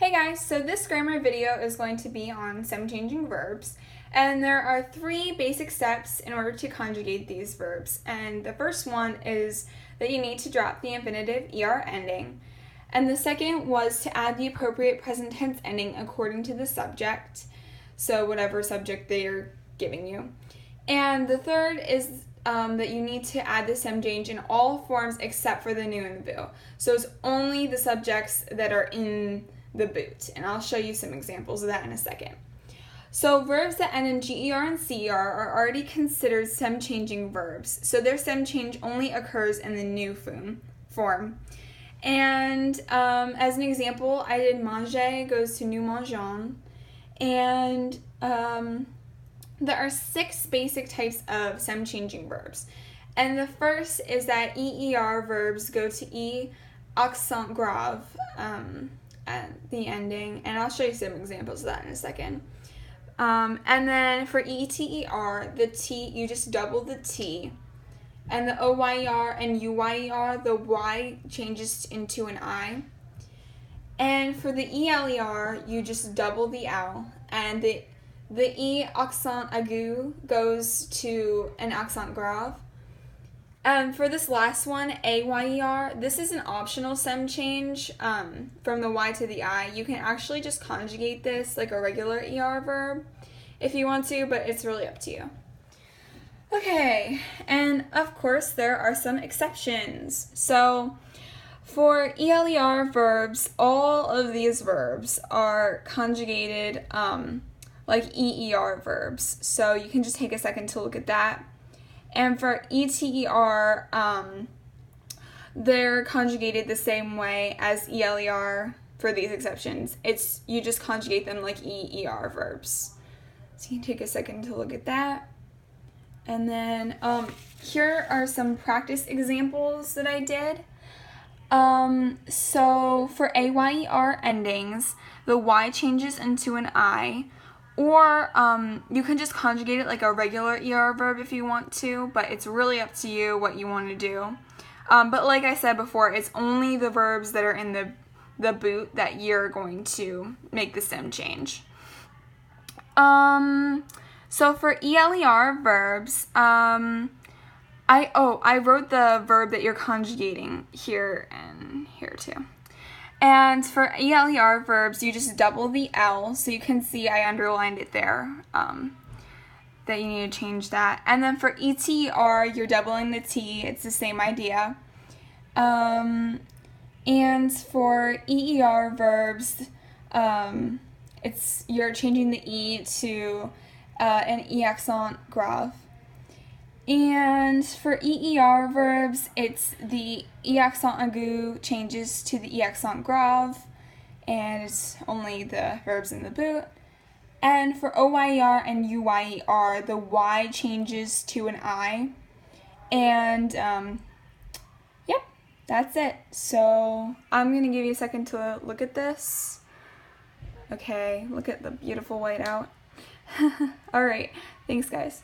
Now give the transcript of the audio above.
Hey guys, so this grammar video is going to be on some changing verbs, and there are 3 basic steps in order to conjugate these verbs. And the first one is that you need to drop the infinitive ER ending, and the second was to add the appropriate present tense ending according to the subject, so whatever subject they are giving you. And the third is that you need to add the stem change in all forms except for the new and the boo. So it's only the subjects that are in the boot, and I'll show you some examples of that in a second. So verbs that end in GER and CER are already considered stem changing verbs, so their stem change only occurs in the new form. And as an example, I did manger goes to nous mangeons, and there are 6 basic types of stem changing verbs. And the first is that EER verbs go to E accent grave at the ending, and I'll show you some examples of that in a second. And then for ETER, the T, you just double the T, and the OYER and UYER, the Y changes into an I. And for the ELER, you just double the L, and the E accent aigu goes to an accent grave. And for this last one, AYER, this is an optional stem change from the Y to the I. You can actually just conjugate this like a regular ER verb if you want to, but it's really up to you. Okay, and of course there are some exceptions. So for ELER verbs, all of these verbs are conjugated like EER verbs. So you can just take a second to look at that. And for ETER, they're conjugated the same way as ELER for these exceptions. You just conjugate them like EER verbs. So you can take a second to look at that. And then here are some practice examples that I did. So for AYER endings, the Y changes into an I. Or you can just conjugate it like a regular ER verb if you want to, but it's really up to you what you want to do. But like I said before, it's only the verbs that are in the boot that you're going to make the stem change. So for ELER verbs, I wrote the verb that you're conjugating here and here too. And for ELER verbs, you just double the L, so you can see I underlined it there, that you need to change that. And then for ETER, you're doubling the T, it's the same idea. And for EER verbs, you're changing the E to an E accent grave. And for EER verbs, it's the E accent aigu changes to the E accent grave, and it's only the verbs in the boot. And for OYER and UYER, the Y changes to an I. And yep, that's it. So I'm going to give you a second to look at this. Okay, look at the beautiful whiteout. Alright, thanks guys.